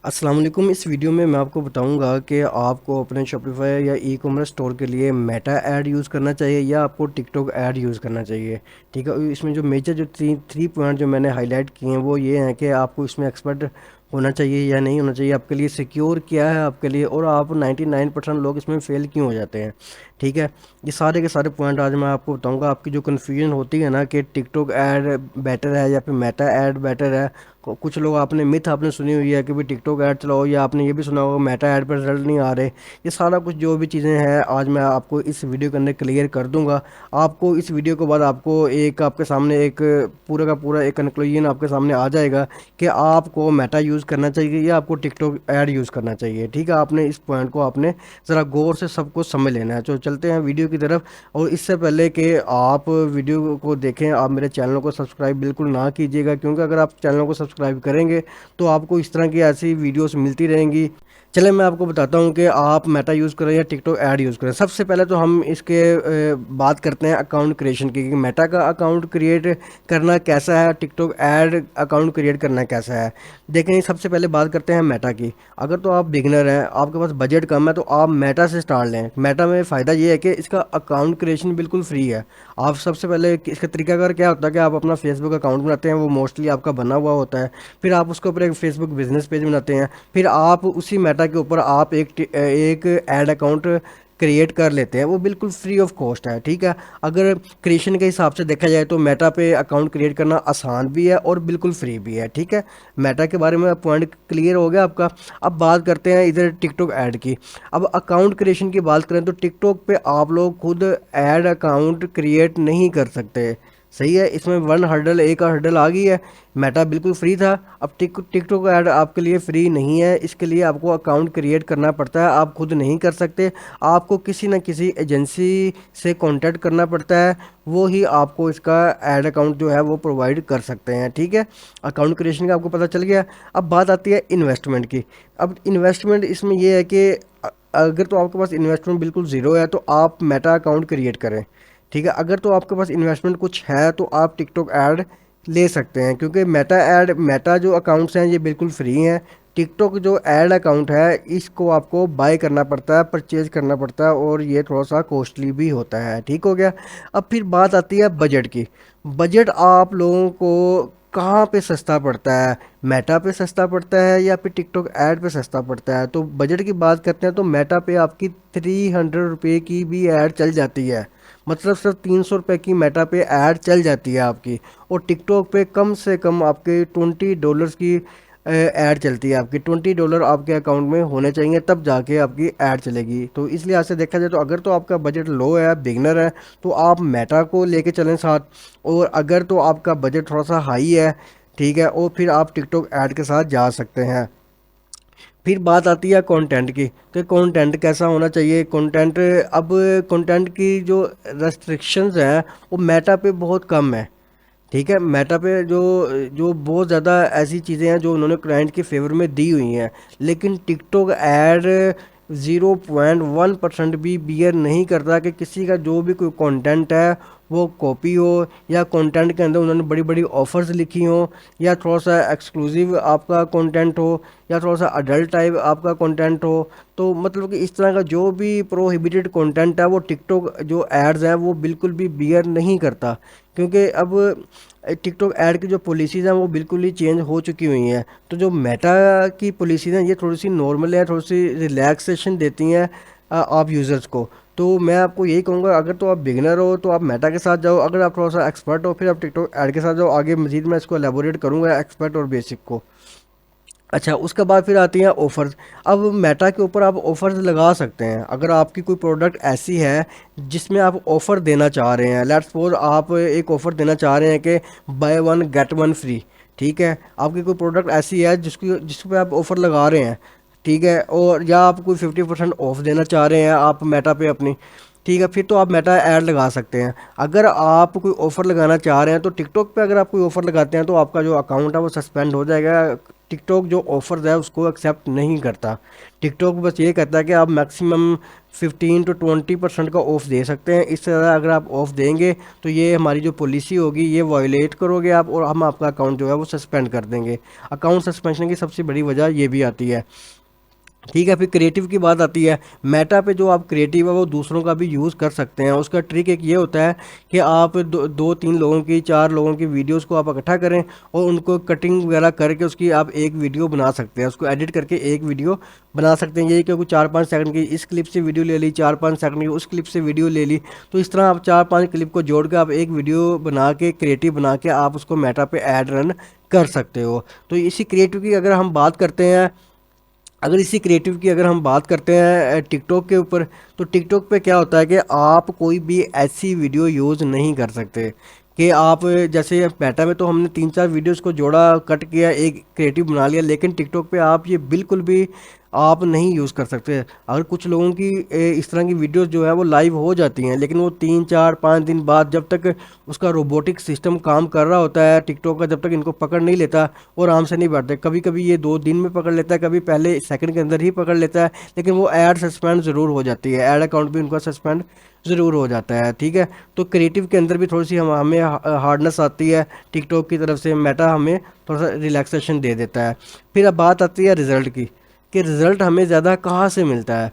अस्सलाम वालेकुम। इस वीडियो में मैं आपको बताऊंगा कि आपको अपने शॉपिफाई या ई कॉमर्स स्टोर के लिए मेटा ऐड यूज़ करना चाहिए या आपको टिकटॉक ऐड यूज़ करना चाहिए। ठीक है, इसमें जो मेजर जो थ्री पॉइंट जो मैंने हाईलाइट किए हैं वो ये हैं कि आपको इसमें एक्सपर्ट होना चाहिए या नहीं होना चाहिए, आपके लिए सिक्योर क्या है आपके लिए, और आप 99% लोग इसमें फेल क्यों हो जाते हैं। ठीक है, ये सारे के सारे पॉइंट आज मैं आपको बताऊंगा। आपकी जो कन्फ्यूजन होती है ना कि टिकटॉक ऐड बेटर है या फिर मेटा ऐड बेटर है, कुछ लोग आपने मिथ आपने सुनी हुई है कि भाई टिकटॉक ऐड चलाओ, या आपने ये भी सुना होगा मेटा ऐड पर रिजल्ट नहीं आ रहे। ये सारा कुछ जो भी चीज़ें हैं आज मैं आपको इस वीडियो के अंदर क्लियर कर दूंगा। आपको इस वीडियो के बाद आपको एक आपके सामने एक पूरा का पूरा एक कंक्लूजन आपके सामने आ जाएगा कि आपको मेटा यूज़ करना चाहिए या आपको टिकटॉक ऐड यूज़ करना चाहिए। ठीक है, आपने इस पॉइंट को आपने ज़रा गौर से सब कुछ समझ लेना है। तो चलते हैं वीडियो की तरफ। और इससे पहले कि आप वीडियो को देखें, आप मेरे चैनल को सब्सक्राइब बिल्कुल ना कीजिएगा, क्योंकि अगर आप चैनल को सब्सक्राइब करेंगे तो आपको इस तरह की ऐसी वीडियोस मिलती रहेंगी। चले मैं आपको बताता हूँ कि आप मेटा यूज़ करें या टिकटॉक ऐड यूज़ करें। सबसे पहले तो हम इसके बात करते हैं अकाउंट क्रिएशन की कि मेटा का अकाउंट क्रिएट करना कैसा है, टिकटॉक ऐड अकाउंट क्रिएट करना कैसा है। देखें, सबसे पहले बात करते हैं मेटा की। अगर तो आप बिगनर हैं, आपके पास बजट कम है, तो आप मेटा से स्टार्ट लें। मेटा में फ़ायदा ये है कि इसका अकाउंट क्रिएशन बिल्कुल फ्री है। आप सबसे पहले इसका तरीकाकार क्या होता है कि आप अपना फेसबुक अकाउंट बनाते हैं, वो मोस्टली आपका बना हुआ होता है। फिर आप उसके ऊपर एक फेसबुक बिजनेस पेज बनाते हैं। फिर आप उसी मेटा के ऊपर आप एक ऐड अकाउंट क्रिएट कर लेते हैं, वो बिल्कुल फ्री ऑफ कॉस्ट है। ठीक है, अगर क्रिएशन के हिसाब से देखा जाए तो मेटा पे अकाउंट क्रिएट करना आसान भी है और बिल्कुल फ्री भी है। ठीक है, मेटा के बारे में पॉइंट क्लियर हो गया आपका। अब बात करते हैं इधर टिकटॉक ऐड की। अब अकाउंट क्रिएशन की बात करें तो टिकटॉक पे आप लोग खुद ऐड अकाउंट क्रिएट नहीं कर सकते। सही है, इसमें वन हर्डल एक हर्डल आ गई है। मेटा बिल्कुल फ्री था, अब टिकटॉक ऐड आपके लिए फ्री नहीं है। इसके लिए आपको अकाउंट क्रिएट करना पड़ता है, आप खुद नहीं कर सकते। आपको किसी न किसी एजेंसी से कांटेक्ट करना पड़ता है, वो ही आपको इसका ऐड अकाउंट जो है वो प्रोवाइड कर सकते हैं। ठीक है, अकाउंट क्रिएशन का आपको पता चल गया। अब बात आती है इन्वेस्टमेंट की। अब इन्वेस्टमेंट इसमें यह है कि अगर तो आपके पास इन्वेस्टमेंट बिल्कुल ज़ीरो है तो आप मेटा अकाउंट क्रिएट करें। ठीक है, अगर तो आपके पास इन्वेस्टमेंट कुछ है तो आप टिकटॉक ऐड ले सकते हैं, क्योंकि मेटा जो अकाउंट्स हैं ये बिल्कुल फ्री हैं। टिकटॉक जो ऐड अकाउंट है इसको आपको बाय करना पड़ता है, परचेज करना पड़ता है, और ये थोड़ा सा कॉस्टली भी होता है। ठीक हो गया। अब फिर बात आती है बजट की। बजट आप लोगों को कहाँ पे सस्ता पड़ता है, मेटा पे सस्ता पड़ता है या फिर टिकटॉक ऐड पे सस्ता पड़ता है। तो बजट की बात करते हैं तो मेटा पे आपकी 300 रुपये की भी ऐड चल जाती है। मतलब सिर्फ 300 रुपये की मेटा पे ऐड चल जाती है आपकी। और टिकटॉक पे कम से कम आपके $20 की ऐड चलती है। आपकी $20 आपके अकाउंट में होने चाहिए, तब जाके आपकी ऐड चलेगी। तो इस लिहाज से देखा जाए तो अगर तो आपका बजट लो है, बिगनर है, तो आप मेटा को लेके चलें साथ। और अगर तो आपका बजट थोड़ा सा हाई है, ठीक है, और फिर आप टिकटॉक ऐड के साथ जा सकते हैं। फिर बात आती है कंटेंट की कि कंटेंट कैसा होना चाहिए। कंटेंट की जो रेस्ट्रिक्शंस हैं वो मेटा पे बहुत कम है। ठीक है, मेटा पे जो जो बहुत ज़्यादा ऐसी चीज़ें हैं जो उन्होंने क्लाइंट के फेवर में दी हुई हैं, लेकिन टिकटॉक ऐड 0.1% भी बियर नहीं करता कि किसी का जो भी कोई कंटेंट है वो कॉपी हो, या कंटेंट के अंदर उन्होंने बड़ी बड़ी ऑफर्स लिखी हो, या थोड़ा सा एक्सक्लूसिव आपका कंटेंट हो, या थोड़ा सा अडल्ट टाइप आपका कंटेंट हो। तो मतलब कि इस तरह का जो भी प्रोहिबिटेड कंटेंट है वो टिकटॉक जो एड्स हैं वो बिल्कुल भी बियर नहीं करता। क्योंकि अब टिकटॉक ऐड की जो पॉलिसीज़ हैं वो बिल्कुल ही चेंज हो चुकी हुई हैं। तो जो मेटा की पॉलिसीज़ हैं ये थोड़ी सी नॉर्मल है, थोड़ी सी रिलैक्सेशन देती हैं आप यूज़र्स को। तो मैं आपको यही कहूँगा, अगर तो आप बिगनर हो तो आप मेटा के साथ जाओ, अगर आप थोड़ा सा एक्सपर्ट हो फिर आप टिकटॉक ऐड के साथ जाओ। आगे मजीद मैं इसको एलेबोरेट करूँगा एक्सपर्ट और बेसिक को। अच्छा, उसके बाद फिर आती हैं ऑफ़र्स। अब मेटा के ऊपर आप ऑफ़र्स लगा सकते हैं। अगर आपकी कोई प्रोडक्ट ऐसी है जिसमें आप ऑफ़र देना चाह रहे हैं, लेट्स सपोज आप एक ऑफ़र देना चाह रहे हैं कि by one get one free. ठीक है, आपकी कोई प्रोडक्ट ऐसी है जिस पे आप ऑफ़र लगा रहे हैं। ठीक है, और या आप कोई 50% ऑफ देना चाह रहे हैं आप मेटा पे अपनी। ठीक है, फिर तो आप मेटा ऐड लगा सकते हैं। अगर आप कोई ऑफ़र लगाना चाह रहे हैं तो टिकटॉक पे अगर आप कोई ऑफ़र लगाते हैं तो आपका जो अकाउंट है वो सस्पेंड हो जाएगा। टिकटॉक जो ऑफर्स है उसको एक्सेप्ट नहीं करता। टिकटॉक बस ये कहता है कि आप मैक्सिमम 15 to 20% का ऑफ दे सकते हैं, इससे ज़्यादा अगर आप ऑफ देंगे तो ये हमारी जो पॉलिसी होगी ये वायलेट करोगे आप, और हम आपका अकाउंट जो है वो सस्पेंड कर देंगे। अकाउंट सस्पेंशन की सबसे बड़ी वजह ये भी आती है। ठीक है, फिर क्रिएटिव की बात आती है। मेटा पे जो आप क्रिएटिव है वो दूसरों का भी यूज़ कर सकते हैं। उसका ट्रिक एक ये होता है कि आप दो तीन लोगों की, चार लोगों की वीडियोस को आप इकट्ठा करें और उनको कटिंग वगैरह करके उसकी आप एक वीडियो बना सकते हैं, उसको एडिट करके एक वीडियो बना सकते हैं। यही कि कोई 4-5 सेकंड की इस क्लिप से वीडियो ले ली, 4-5 सेकंड की उस क्लिप से वीडियो ले ली, तो इस तरह आप 4-5 क्लिप को जोड़ के आप एक वीडियो बना के, क्रिएटिव बना के आप उसको मेटा पे ऐड रन कर सकते हो। तो इसी क्रिएटिव की अगर हम बात करते हैं, अगर इसी क्रिएटिव की अगर हम बात करते हैं टिकटॉक के ऊपर, तो टिकटॉक पे क्या होता है कि आप कोई भी ऐसी वीडियो यूज़ नहीं कर सकते कि आप, जैसे मेटा में तो हमने 3-4 वीडियोस को जोड़ा, कट किया, एक क्रिएटिव बना लिया, लेकिन टिकटॉक पे आप ये बिल्कुल भी आप नहीं यूज़ कर सकते। अगर कुछ लोगों की इस तरह की वीडियोस जो है वो लाइव हो जाती हैं, लेकिन वो 3-4-5 दिन बाद, जब तक उसका रोबोटिक सिस्टम काम कर रहा होता है टिकटॉक का, जब तक इनको पकड़ नहीं लेता वो आराम से नहीं बैठते। कभी कभी ये 2 दिन में पकड़ लेता है, कभी पहले सेकंड के अंदर ही पकड़ लेता है, लेकिन वो ऐड सस्पेंड ज़रूर हो जाती है, ऐड अकाउंट भी उनका सस्पेंड ज़रूर हो जाता है। ठीक है, तो क्रिएटिव के अंदर भी थोड़ी सी हमें हार्डनेस आती है टिकटॉक की तरफ से। मेटा हमें थोड़ा सा रिलैक्सेशन दे देता है। फिर अब बात आती है रिज़ल्ट की, कि रिज़ल्ट हमें ज़्यादा कहाँ से मिलता है।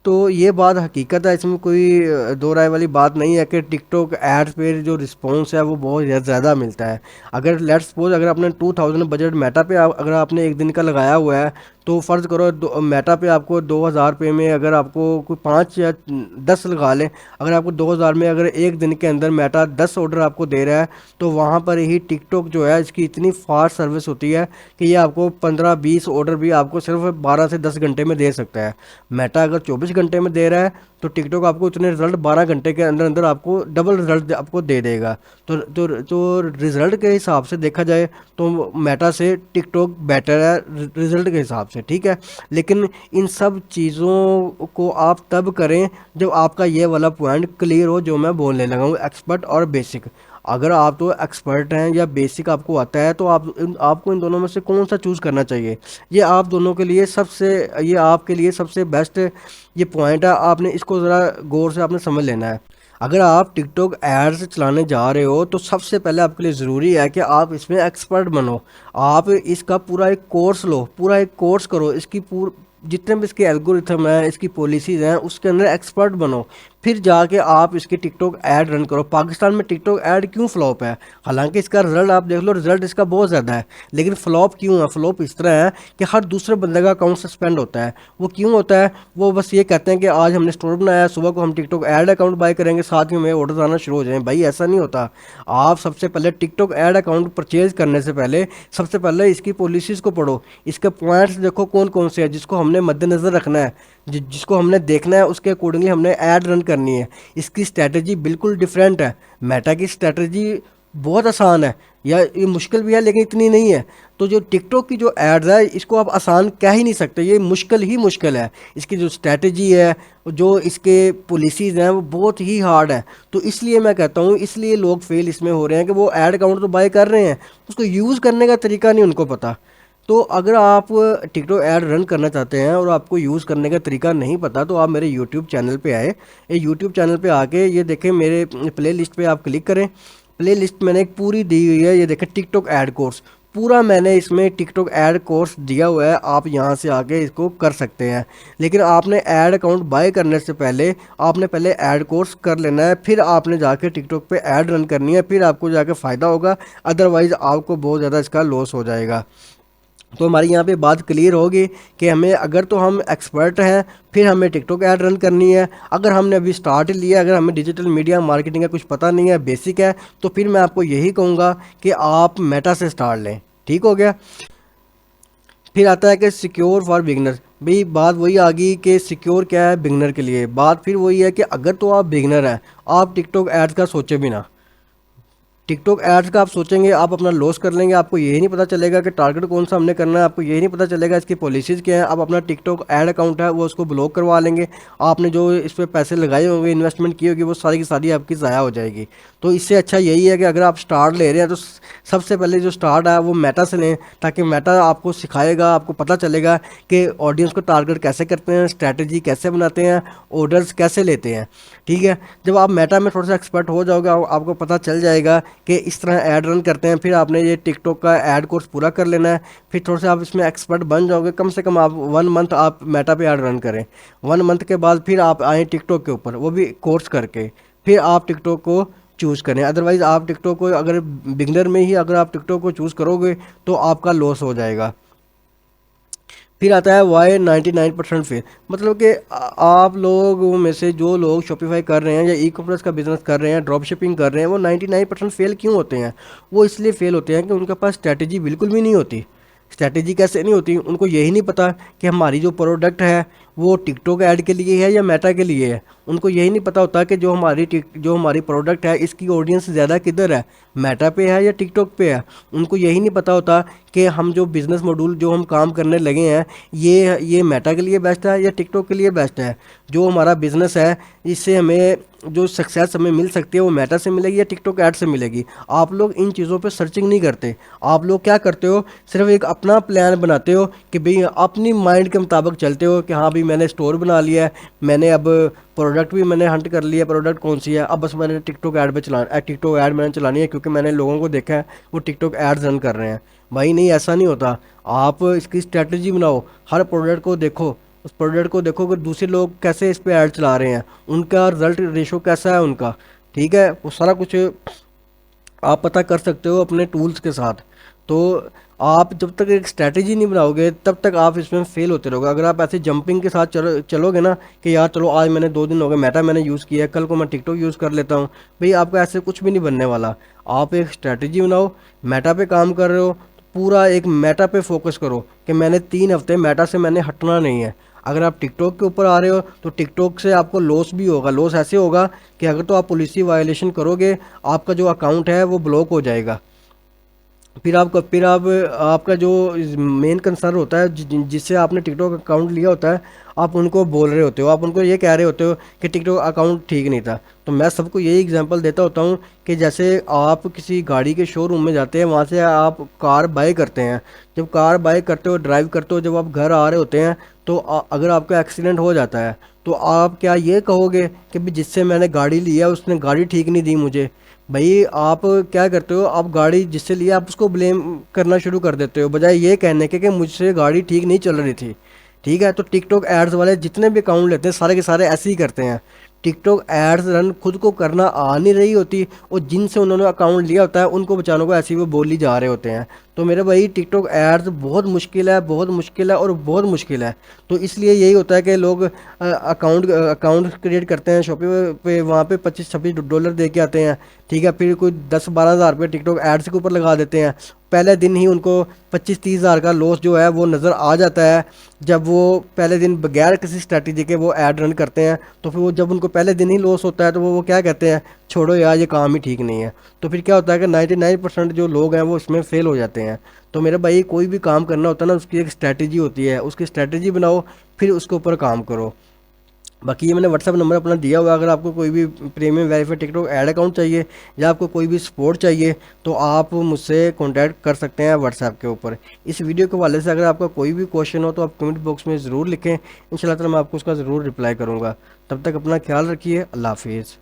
तो ये बात हकीकत है, इसमें कोई दो राय वाली बात नहीं है कि टिकटॉक एड्स पे जो रिस्पॉन्स है वो बहुत ज़्यादा मिलता है। अगर लेट्स सपोज अगर आपने 2000 बजट मेटा पे अगर आपने एक दिन का लगाया हुआ है, तो फ़र्ज़ करो मेटा पे आपको 2000 रुपये में, अगर आपको कोई 5 या 10 लगा लें, अगर आपको 2000 में अगर एक दिन के अंदर मेटा 10 ऑर्डर आपको दे रहा है, तो वहाँ पर ही टिकटॉक जो है इसकी इतनी फास्ट सर्विस होती है कि ये आपको 15-20 ऑर्डर भी आपको सिर्फ 12 से 10 घंटे में दे सकता है। मेटा अगर 24 घंटे में दे रहा है, तो टिकटॉक आपको उतने रिजल्ट 12 घंटे के अंदर अंदर आपको डबल रिजल्ट आपको दे देगा। तो रिजल्ट के हिसाब से देखा जाए तो मेटा से टिकटॉक बेटर है रिजल्ट के हिसाब से। ठीक है, लेकिन इन सब चीज़ों को आप तब करें जब आपका ये वाला पॉइंट क्लियर हो, जो मैं बोलने लगा हूँ, एक्सपर्ट और बेसिक। अगर आप तो एक्सपर्ट हैं या बेसिक आपको आता है, तो आपको इन दोनों में से कौन सा चूज़ करना चाहिए, ये आप दोनों के लिए सबसे, ये आपके लिए सबसे बेस्ट ये पॉइंट है। आपने इसको ज़रा गौर से आपने समझ लेना है। अगर आप टिकटॉक एड्स चलाने जा रहे हो, तो सबसे पहले आपके लिए ज़रूरी है कि आप इसमें एक्सपर्ट बनो। आप इसका पूरा एक कोर्स लो, पूरा एक कोर्स करो, इसकी जितने भी इसके एल्गोरिथम हैं, इसकी पॉलिसीज़ हैं, उसके अंदर एक्सपर्ट बनो, फिर जाके आप इसकी टिकटॉक ऐड रन करो। पाकिस्तान में टिकटॉक ऐड क्यों फ्लॉप है? हालांकि इसका रिजल्ट आप देख लो, रिजल्ट इसका बहुत ज़्यादा है, लेकिन फ्लॉप क्यों है? फ्लॉप इस तरह है कि हर दूसरे बंदे का अकाउंट सस्पेंड होता है। वो क्यों होता है? वो बस ये कहते हैं कि आज हमने स्टोर बनाया, सुबह को हम टिकटॉक ऐड अकाउंट बाय करेंगे, साथ में हमें ऑर्डर आना शुरू हो जाए। भाई ऐसा नहीं होता। आप सबसे पहले टिकटॉक ऐड अकाउंट परचेज करने से पहले सबसे पहले इसकी पॉलिसीज़ को पढ़ो, इसके पॉइंट्स देखो कौन कौन से हैं जिसको हमने मद्देनज़र रखना है, जिसको हमने देखना है, उसके अकॉर्डिंगली हमने ऐड रन करनी है। इसकी स्ट्रैटेजी बिल्कुल डिफरेंट है। मेटा की स्ट्रैटेजी बहुत आसान है, या ये मुश्किल भी है लेकिन इतनी नहीं है। तो जो टिकटॉक की जो एड्स है, इसको आप आसान कह ही नहीं सकते, ये मुश्किल ही मुश्किल है। इसकी जो स्ट्रैटेजी है, जो इसके पॉलिसीज़ हैं, वो बहुत ही हार्ड है। तो इसलिए मैं कहता हूँ, इसलिए लोग फेल इसमें हो रहे हैं कि वो ऐड अकाउंट तो बाय कर रहे हैं, उसको यूज़ करने का तरीका नहीं उनको पता। तो अगर आप टिकटॉक ऐड रन करना चाहते हैं और आपको यूज़ करने का तरीका नहीं पता, तो आप मेरे यूट्यूब चैनल पे आए, ये यूट्यूब चैनल पे आके ये देखें, मेरे प्ले लिस्ट पर आप क्लिक करें। प्ले लिस्ट मैंने एक पूरी दी हुई है, ये देखें टिकटॉक ऐड कोर्स, पूरा मैंने इसमें टिकटॉक ऐड कोर्स दिया हुआ है। आप यहाँ से आके इसको कर सकते हैं, लेकिन आपने ऐड अकाउंट बाय करने से पहले आपने पहले ऐड कोर्स कर लेना है, फिर आपने जाके टिकटॉक पे ऐड रन करनी है, फिर आपको जाके फ़ायदा होगा। अदरवाइज़ आपको बहुत ज़्यादा इसका लॉस हो जाएगा। तो हमारी यहाँ पे बात क्लियर होगी कि हमें, अगर तो हम एक्सपर्ट हैं, फिर हमें टिकटॉक ऐड रन करनी है। अगर हमने अभी स्टार्ट लिया, अगर हमें डिजिटल मीडिया मार्केटिंग का कुछ पता नहीं है, बेसिक है, तो फिर मैं आपको यही कहूँगा कि आप मेटा से स्टार्ट लें। ठीक हो गया। फिर आता है कि सिक्योर फॉर बिगनर। भाई बात वही आ गई कि सिक्योर क्या है बिगनर के लिए। बात फिर वही है कि अगर तो आप बिगनर हैं, आप टिकटॉक ऐड्स का सोचे भी ना। टिकटॉक एड्स का आप सोचेंगे आप अपना लॉस कर लेंगे, आपको यही नहीं पता चलेगा कि टारगेट कौन सा हमने करना है, आपको यही नहीं पता चलेगा इसकी पॉलिसीज़ क्या है। आप अपना टिकटॉक ऐड अकाउंट है वो उसको ब्लॉक करवा लेंगे, आपने जो इस पर पैसे लगाए होंगे, इन्वेस्टमेंट की होगी, वो सारी की सारी आपकी ज़ाया हो जाएगी। तो इससे अच्छा यही है कि अगर आप स्टार्ट ले रहे हैं तो सबसे पहले जो स्टार्ट है वो मेटा से लें, ताकि मेटा आपको सिखाएगा, आपको पता चलेगा कि ऑडियंस को टारगेट कैसे करते हैं, स्ट्रैटेजी कैसे बनाते हैं, ऑर्डर्स कैसे लेते हैं। ठीक है, जब आप मेटा में थोड़ा सा एक्सपर्ट हो जाओगे, आपको पता चल जाएगा कि इस तरह ऐड रन करते हैं, फिर आपने ये टिकटॉक का ऐड कोर्स पूरा कर लेना है। फिर थोड़ा सा आप इसमें एक्सपर्ट बन जाओगे, कम से कम आप 1 मंथ आप मेटा पे ऐड रन करें। 1 मंथ के बाद फिर आप आएँ टिकटॉक के ऊपर, वो भी कोर्स करके, फिर आप टिकटॉक को चूज़ करें। अदरवाइज़ आप टिकटॉक को अगर बिगनर में ही अगर आप टिकटॉक को चूज़ करोगे तो आपका लॉस हो जाएगा। फिर आता है वाई 99% फेल। मतलब कि आप लोगों में से जो लोग शॉपिफाई कर रहे हैं या ई कॉमर्स का बिजनेस कर रहे हैं, ड्रॉप शिपिंग कर रहे हैं, वो 99% फेल क्यों होते हैं? वो इसलिए फेल होते हैं कि उनके पास स्ट्रैटेजी बिल्कुल भी नहीं होती। स्ट्रैटेजी कैसे नहीं होती? उनको यही नहीं पता कि हमारी जो प्रोडक्ट है वो टिकटॉक ऐड के लिए है या मेटा के लिए है। उनको यही नहीं पता होता कि जो हमारी प्रोडक्ट है इसकी ऑडियंस ज़्यादा किधर है, मेटा पे है या टिकटॉक पे है। उनको यही नहीं पता होता कि हम जो बिज़नेस मॉड्यूल जो हम काम करने लगे हैं ये मेटा के लिए बेस्ट है या टिकटॉक के लिए बेस्ट है। जो हमारा बिज़नेस है इससे हमें जो सक्सेस हमें मिल सकती है वो मेटा से मिलेगी या टिकटॉक ऐड से मिलेगी। आप लोग इन चीज़ों पे सर्चिंग नहीं करते। आप लोग क्या करते हो, सिर्फ एक अपना प्लान बनाते हो कि भाई अपनी माइंड के मुताबिक चलते हो कि हाँ भाई मैंने स्टोर बना लिया है, मैंने अब प्रोडक्ट भी मैंने हंट कर लिया, प्रोडक्ट कौन सी है, अब बस मैंने टिकटॉक ऐड मैंने चलानी है क्योंकि मैंने लोगों को देखा है वो टिकटॉक एड्स रन कर रहे हैं। भाई नहीं, ऐसा नहीं होता। आप इसकी स्ट्रेटजी बनाओ, हर प्रोडक्ट को देखो, उस प्रोडक्ट को देखो कि दूसरे लोग कैसे इस पे ऐड चला रहे हैं, उनका रिजल्ट रेशो कैसा है उनका। ठीक है, वो सारा कुछ आप पता कर सकते हो अपने टूल्स के साथ। तो आप जब तक एक स्ट्रैटेजी नहीं बनाओगे तब तक आप इसमें फेल होते रहोगे। अगर आप ऐसे जंपिंग के साथ चलोगे ना कि यार चलो आज मैंने 2 दिन हो गए मेटा मैंने यूज़ किया है, कल को मैं टिकटॉक यूज़ कर लेता हूँ, भाई आपका ऐसे कुछ भी नहीं बनने वाला। आप एक स्ट्रैटेजी बनाओ, मेटा पे काम कर रहे हो तो पूरा एक मेटा पे फोकस करो कि मैंने 3 हफ्ते मेटा से मैंने हटना नहीं है। अगर आप टिकटॉक के ऊपर आ रहे हो तो टिकटॉक से आपको लॉस भी होगा। लॉस ऐसे होगा कि अगर तो आप पॉलिसी वायलेशन करोगे, आपका जो अकाउंट है वो ब्लॉक हो जाएगा। फिर आपका जो मेन कंसर्न होता है जिससे आपने टिकटॉक अकाउंट लिया होता है, आप उनको बोल रहे होते हो, आप उनको ये कह रहे होते हो कि टिकटॉक अकाउंट ठीक नहीं था। तो मैं सबको यही एग्जांपल देता होता हूँ कि जैसे आप किसी गाड़ी के शोरूम में जाते हैं, वहाँ से आप कार बाय करते हैं। जब कार बाय करते हो, ड्राइव करते हो, जब आप घर आ रहे होते हैं तो अगर आपका एक्सीडेंट हो जाता है तो आप क्या ये कहोगे कि भाई जिससे मैंने गाड़ी लिया उसने गाड़ी ठीक नहीं दी मुझे? भाई आप क्या करते हो, आप गाड़ी जिससे लिया आप उसको ब्लेम करना शुरू कर देते हो, बजाय ये कहने के कि मुझसे गाड़ी ठीक नहीं चल रही थी। ठीक है, तो टिकटॉक एड्स वाले जितने भी अकाउंट लेते हैं सारे के सारे ऐसे ही करते हैं। टिकटॉक एड्स रन खुद को करना आ नहीं रही होती, और जिनसे उन्होंने अकाउंट लिया होता है उनको बचाने को ऐसे ही वो बोली जा रहे होते हैं। तो मेरे भाई टिकटॉक एड्स बहुत मुश्किल है, बहुत मुश्किल है और बहुत मुश्किल है। तो इसलिए यही होता है कि लोग अकाउंट क्रिएट करते हैं शॉपिंग पे, वहाँ पे $25-26 दे के आते हैं। ठीक है, फिर कोई 10-12 हज़ार रुपये टिकटॉक एड्स के ऊपर लगा देते हैं। पहले दिन ही उनको 25-30 हज़ार का लॉस जो है वो नज़र आ जाता है। जब वो पहले दिन बगैर किसी स्ट्रैटेजी के वो ऐड रन करते हैं तो फिर वो जब उनको पहले दिन ही लॉस होता है तो वो क्या कहते हैं, छोड़ो यार ये काम ही ठीक नहीं है। तो फिर क्या होता है कि 99% जो लोग हैं वो इसमें फेल हो जाते हैं। तो मेरे भाई कोई भी काम करना होता है ना, उसकी एक स्ट्रैटेजी होती है, उसकी स्ट्रैटेजी बनाओ, फिर उसके ऊपर काम करो। बाकी ये मैंने व्हाट्सअप नंबर अपना दिया हुआ है, अगर आपको कोई भी premium verified TikTok add account चाहिए या आपको कोई भी सपोर्ट चाहिए तो आप मुझसे कांटेक्ट कर सकते हैं व्हाट्सएप के ऊपर। इस वीडियो के हवाले से अगर आपका कोई भी क्वेश्चन हो तो आप कमेंट बॉक्स में ज़रूर लिखें, इंशाल्लाह ताला मैं आपको उसका ज़रूर रिप्लाई करूँगा। तब तक अपना ख्याल रखिए, अल्लाह हाफिज़।